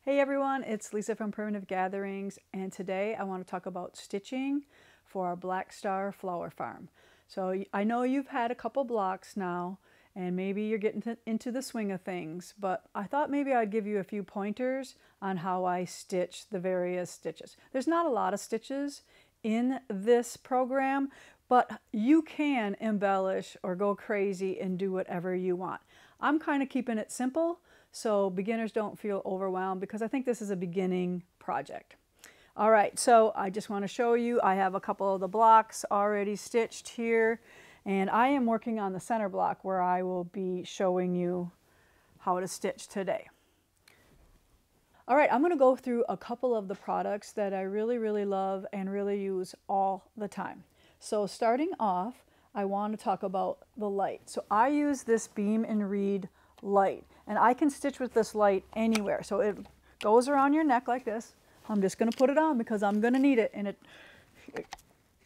Hey everyone, it's Lisa from Primitive Gatherings, and today I want to talk about stitching for our Black Star flower farm. So I know you've had a couple blocks now and maybe you're getting into the swing of things, but I thought maybe I'd give you a few pointers on how I stitch the various stitches. There's not a lot of stitches in this program, but you can embellish or go crazy and do whatever you want. I'm kind of keeping it simple so beginners don't feel overwhelmed because I think this is a beginning project. All right, so I just want to show you, I have a couple of the blocks already stitched here, and I am working on the center block where I will be showing you how to stitch today. All right, I'm going to go through a couple of the products that I really love and really use all the time. So starting off, I want to talk about the light. So I use this Beam and Read light, and I can stitch with this light anywhere. So it goes around your neck like this. I'm just going to put it on because I'm going to need it, and it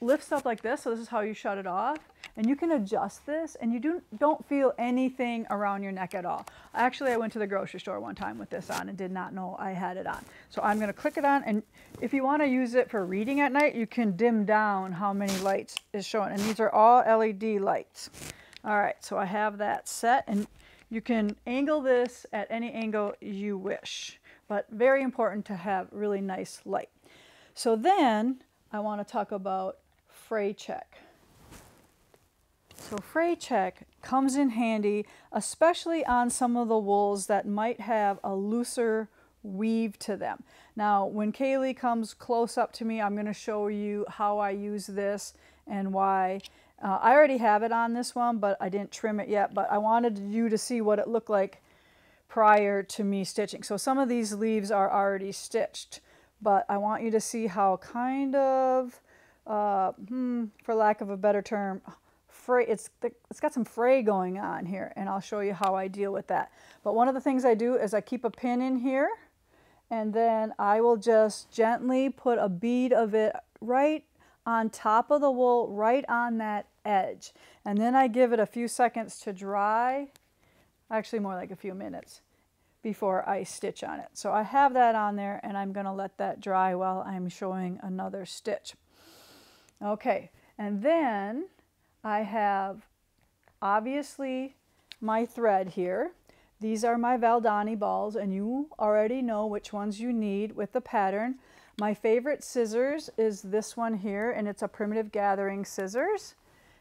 lifts up like this. So this is how you shut it off, and you can adjust this, and you don't feel anything around your neck at all. Actually, I went to the grocery store one time with this on and did not know I had it on. So I'm going to click it on, and if you want to use it for reading at night, you can dim down how many lights is showing, and these are all LED lights. All right, so I have that set, and you can angle this at any angle you wish, but very important to have really nice light. So then I want to talk about fray check. So fray check comes in handy, especially on some of the wools that might have a looser weave to them. Now, when Kaylee comes close up to me, I'm going to show you how I use this and why. I already have it on this one, but I didn't trim it yet, but I wanted you to see what it looked like prior to me stitching. So some of these leaves are already stitched, but I want you to see how kind of, for lack of a better term, fray, it's got some fray going on here, and I'll show you how I deal with that. But one of the things I do is I keep a pin in here, and then I will just gently put a bead of it right on top of the wool, right on that edge. And then I give it a few seconds to dry, actually more like a few minutes, before I stitch on it. So I have that on there, and I'm going to let that dry while I'm showing another stitch. Okay, and then I have obviously my thread here. These are my Valdani balls, and you already know which ones you need with the pattern. My favorite scissors is this one here, and it's a Primitive Gathering scissors.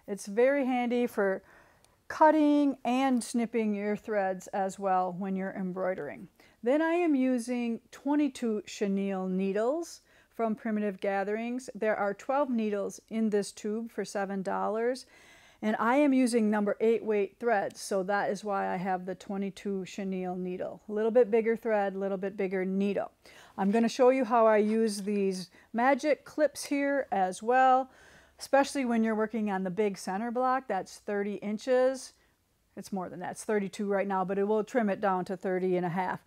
It's very handy for cutting and snipping your threads as well when you're embroidering. Then I am using 22 chenille needles from Primitive Gatherings. There are 12 needles in this tube for $7. And I am using number 8 weight threads, so that is why I have the 22 chenille needle. A little bit bigger thread, a little bit bigger needle. I'm going to show you how I use these magic clips here as well, especially when you're working on the big center block. That's 30 inches. It's more than that. It's 32 right now, but it will trim it down to 30 and a half.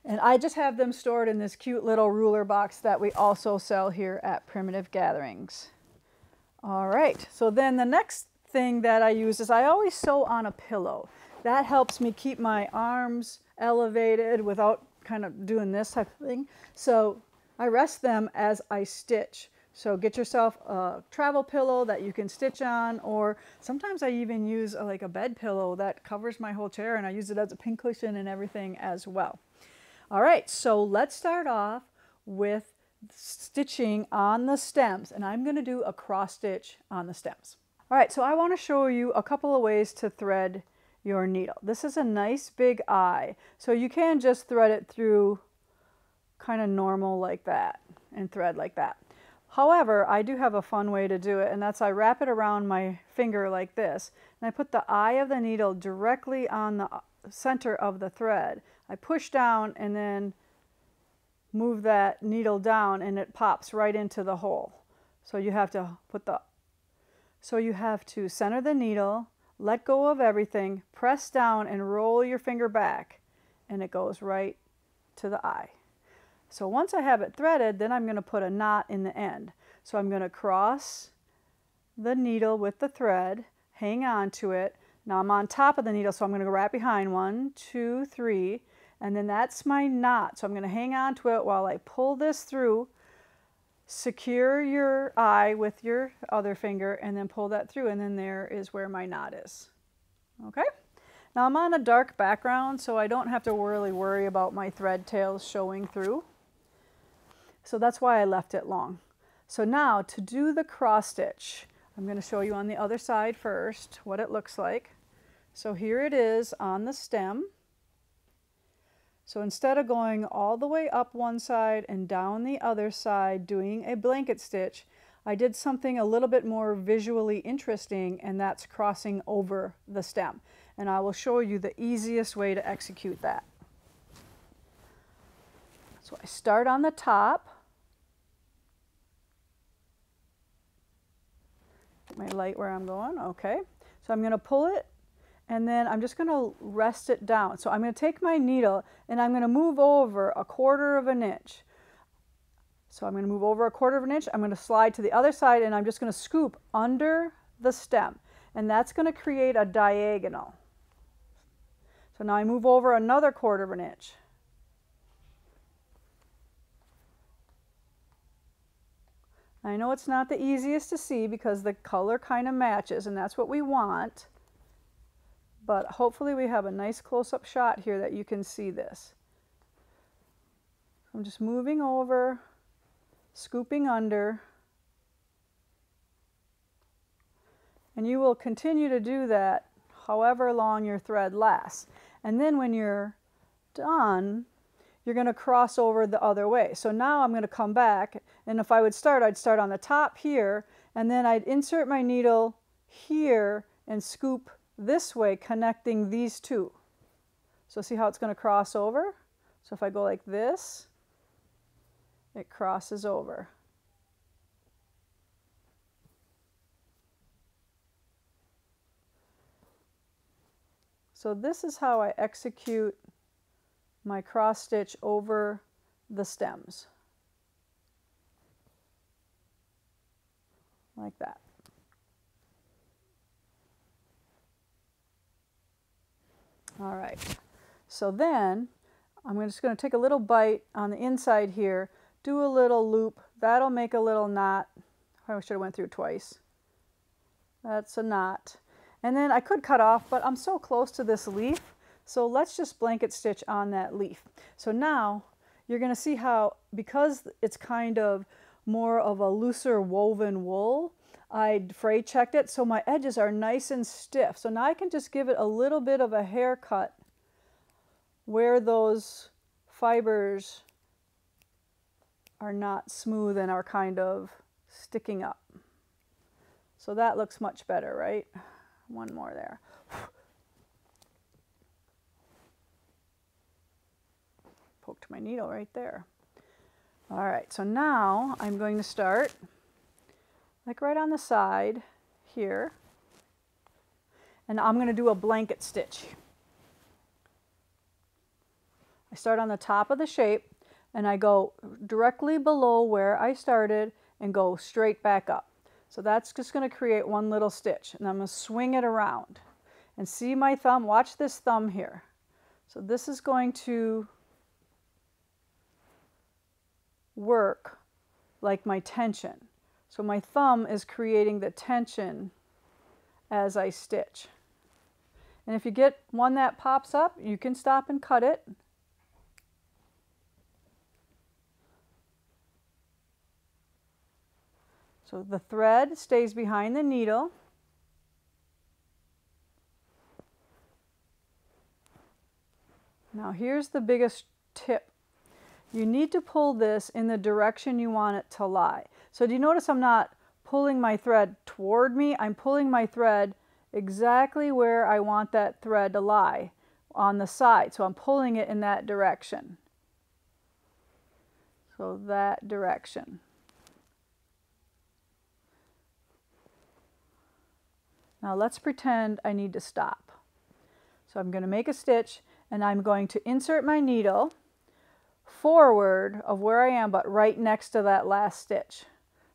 And I just have them stored in this cute little ruler box that we also sell here at Primitive Gatherings. All right, so then the next thing that I use is I always sew on a pillow. That helps me keep my arms elevated without kind of doing this type of thing. So I rest them as I stitch. So get yourself a travel pillow that you can stitch on, or sometimes I even use like a bed pillow that covers my whole chair, and I use it as a pincushion and everything as well. All right, so let's start off with stitching on the stems, and I'm going to do a cross stitch on the stems. All right, so I want to show you a couple of ways to thread your needle. This is a nice big eye, so you can just thread it through kind of normal like that and thread like that. However, I do have a fun way to do it, and that's I wrap it around my finger like this, and I put the eye of the needle directly on the center of the thread. I push down and then move that needle down, and it pops right into the hole. So you have to center the needle, let go of everything, press down and roll your finger back, and it goes right to the eye. So once I have it threaded, then I'm going to put a knot in the end. So I'm going to cross the needle with the thread, hang on to it. Now I'm on top of the needle, so I'm going to go right behind 1, 2, 3, And then that's my knot. So I'm going to hang on to it while I pull this through. Secure your eye with your other finger and then pull that through, and then there is where my knot is. Okay? Now I'm on a dark background, so I don't have to really worry about my thread tails showing through. So that's why I left it long. So now to do the cross stitch, I'm going to show you on the other side first what it looks like. So here it is on the stem. So instead of going all the way up one side and down the other side doing a blanket stitch, I did something a little bit more visually interesting, and that's crossing over the stem. And I will show you the easiest way to execute that. So I start on the top. Get my light where I'm going, okay. So I'm going to pull it, and then I'm just going to rest it down. So I'm going to take my needle and I'm going to move over 1/4 inch. So I'm going to move over 1/4 inch. I'm going to slide to the other side, and I'm just going to scoop under the stem. And that's going to create a diagonal. So now I move over another 1/4 inch. I know it's not the easiest to see because the color kind of matches, and that's what we want. But hopefully we have a nice close-up shot here that you can see this. I'm just moving over, scooping under, and you will continue to do that however long your thread lasts. And then when you're done, you're going to cross over the other way. So now I'm going to come back, and if I would start, I'd start on the top here, and then I'd insert my needle here and scoop this way, connecting these two. So see how it's going to cross over? So if I go like this, it crosses over. So this is how I execute my cross stitch over the stems. Like that. All right, so then I'm just going to take a little bite on the inside here, do a little loop. That'll make a little knot. I should have went through it twice. That's a knot. And then I could cut off, but I'm so close to this leaf, so let's just blanket stitch on that leaf. So now you're going to see how, because it's kind of more of a looser woven wool, I fray checked it so my edges are nice and stiff. So now I can just give it a little bit of a haircut where those fibers are not smooth and are kind of sticking up. So that looks much better, right? One more there. Poked my needle right there. All right, so now I'm going to start like right on the side here, and I'm going to do a blanket stitch. I start on the top of the shape, and I go directly below where I started and go straight back up. So that's just going to create one little stitch, and I'm going to swing it around. And see my thumb? Watch this thumb here. So this is going to work like my tension. So my thumb is creating the tension as I stitch. And if you get one that pops up, you can stop and cut it. So the thread stays behind the needle. Now here's the biggest tip. You need to pull this in the direction you want it to lie. So do you notice I'm not pulling my thread toward me? I'm pulling my thread exactly where I want that thread to lie, on the side. So I'm pulling it in that direction. So that direction. Now let's pretend I need to stop. So I'm going to make a stitch, and I'm going to insert my needle forward of where I am, but right next to that last stitch.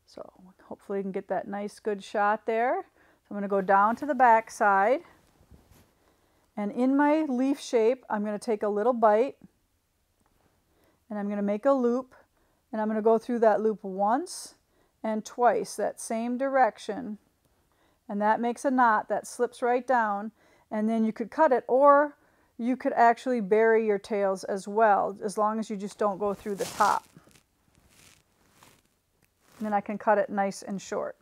So hopefully you can get that nice good shot there. So I'm going to go down to the back side, and in my leaf shape I'm going to take a little bite and I'm going to make a loop, and I'm going to go through that loop once and twice, that same direction, and that makes a knot that slips right down, and then you could cut it, or you could actually bury your tails as well, as long as you just don't go through the top. And then I can cut it nice and short,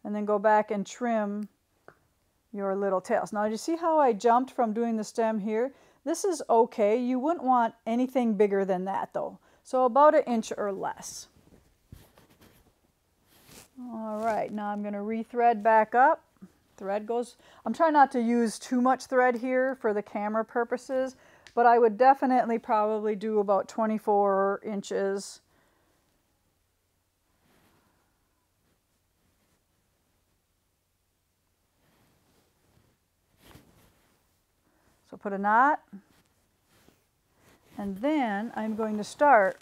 and then go back and trim your little tails. Now, you see how I jumped from doing the stem here? This is okay. You wouldn't want anything bigger than that though. So about 1 inch or less. All right, now I'm going to re-thread back up. Thread goes, I'm trying not to use too much thread here for the camera purposes, but I would definitely probably do about 24 inches. So put a knot, and then I'm going to start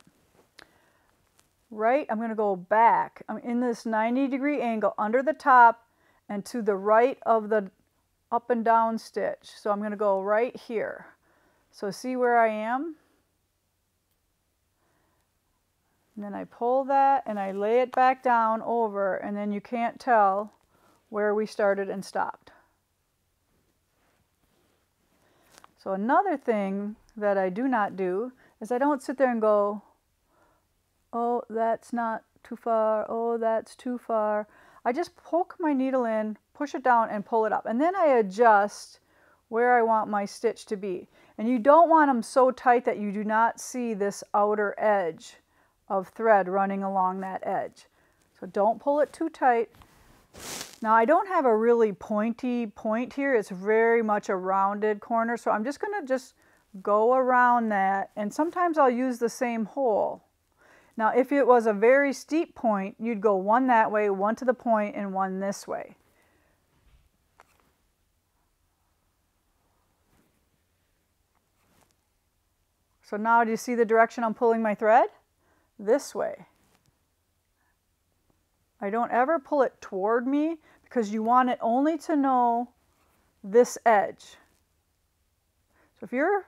right, I'm going to go back. I'm in this 90-degree angle under the top and to the right of the up and down stitch. So I'm going to go right here. So see where I am? And then I pull that and I lay it back down over, and then you can't tell where we started and stopped. So another thing that I do not do is I don't sit there and go, oh, that's not too far, oh, that's too far. I just poke my needle in, push it down, and pull it up. And then I adjust where I want my stitch to be. And you don't want them so tight that you do not see this outer edge of thread running along that edge. So don't pull it too tight. Now, I don't have a really pointy point here. It's very much a rounded corner. So I'm just going to just go around that. And sometimes I'll use the same hole. Now, if it was a very steep point, you'd go one that way, one to the point, and one this way. So now do you see the direction I'm pulling my thread? This way. I don't ever pull it toward me because you want it only to know this edge. So if your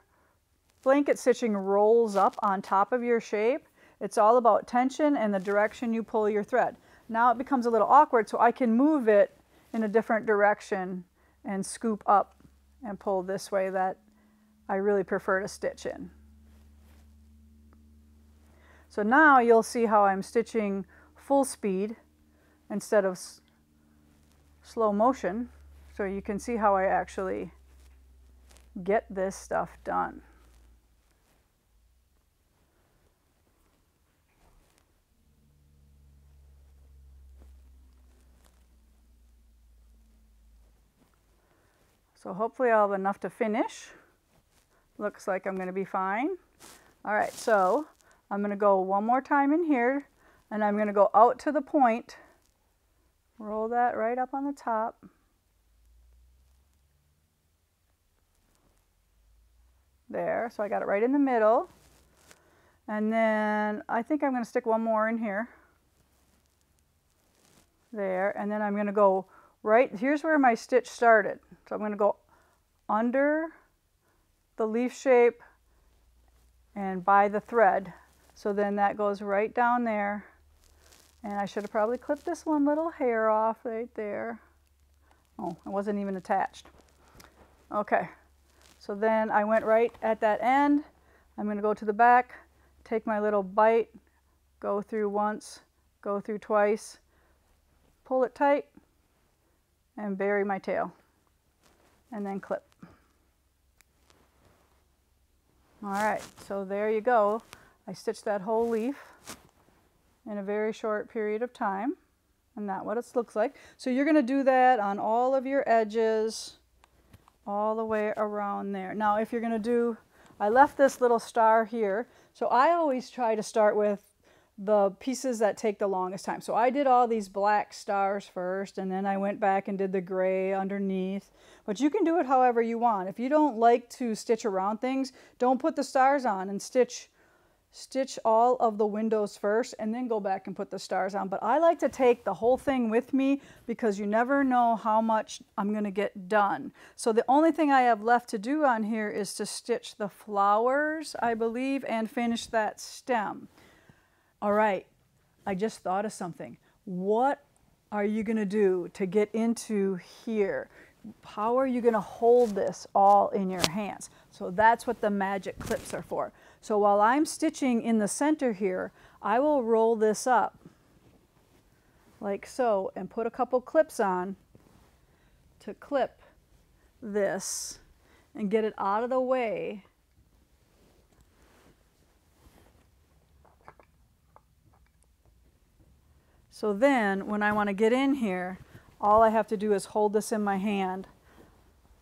blanket stitching rolls up on top of your shape, it's all about tension and the direction you pull your thread. Now it becomes a little awkward, so I can move it in a different direction and scoop up and pull this way that I really prefer to stitch in. So now you'll see how I'm stitching full speed instead of slow motion, so you can see how I actually get this stuff done. So hopefully I'll have enough to finish. Looks like I'm going to be fine. All right, so I'm going to go one more time in here, and I'm going to go out to the point. Roll that right up on the top. There, so I got it right in the middle. And then I think I'm going to stick one more in here. There, and then I'm going to go right, here's where my stitch started. So I'm going to go under the leaf shape and by the thread. So then that goes right down there. And I should have probably clipped this one little hair off right there. Oh, it wasn't even attached. Okay, so then I went right at that end. I'm going to go to the back, take my little bite, go through once, go through twice, pull it tight, and bury my tail, and then clip. All right, so there you go. I stitched that whole leaf in a very short period of time, and that's what it looks like. So you're going to do that on all of your edges, all the way around there. Now, if you're going to do, I left this little star here, so I always try to start with the pieces that take the longest time. So I did all these black stars first, and then I went back and did the gray underneath. But you can do it however you want. If you don't like to stitch around things, don't put the stars on and stitch stitch all of the windows first and then go back and put the stars on. But I like to take the whole thing with me because you never know how much I'm going to get done. So the only thing I have left to do on here is to stitch the flowers, I believe, and finish that stem. All right, I just thought of something. What are you going to do to get into here? How are you going to hold this all in your hands? So that's what the magic clips are for. So while I'm stitching in the center here, I will roll this up like so and put a couple clips on to clip this and get it out of the way. So then when I want to get in here, all I have to do is hold this in my hand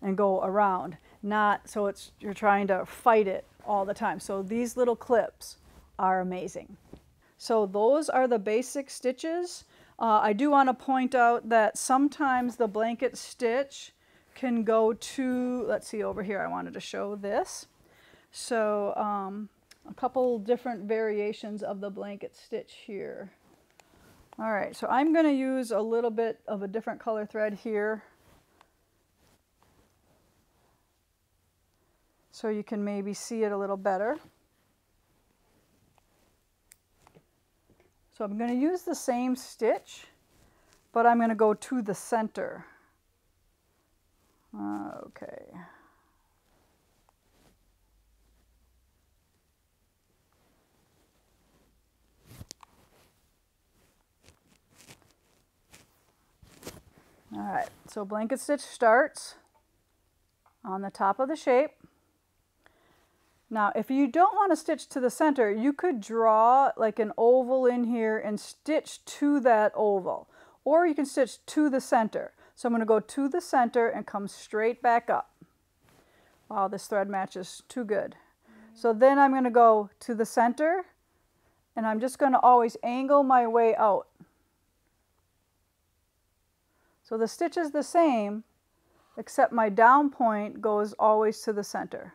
and go around. Not so you're trying to fight it all the time. So these little clips are amazing. So those are the basic stitches. I do want to point out that sometimes the blanket stitch can go to, let's see over here, I wanted to show this. So a couple different variations of the blanket stitch here. All right, so I'm going to use a little bit of a different color thread here, so you can maybe see it a little better. So I'm going to use the same stitch, but I'm going to go to the center. Okay. All right, so blanket stitch starts on the top of the shape. Now, if you don't want to stitch to the center, you could draw like an oval in here and stitch to that oval, or you can stitch to the center. So I'm going to go to the center and come straight back up. Wow, this thread match is too good. So then I'm going to go to the center, and I'm just going to always angle my way out. So the stitch is the same, except my down point goes always to the center.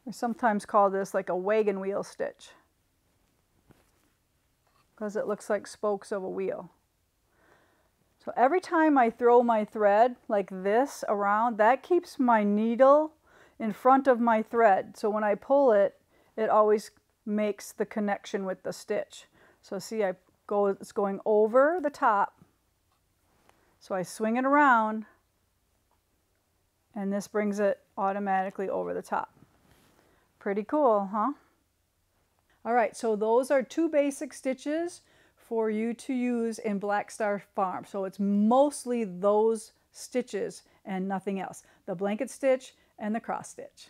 I sometimes call this like a wagon wheel stitch because it looks like spokes of a wheel. So every time I throw my thread like this around, that keeps my needle in front of my thread. So when I pull it, it always makes the connection with the stitch. So see, it's going over the top. So I swing it around, and this brings it automatically over the top. Pretty cool, huh? All right, so those are two basic stitches for you to use in Black Star Farm. So it's mostly those stitches and nothing else. The blanket stitch and the cross stitch.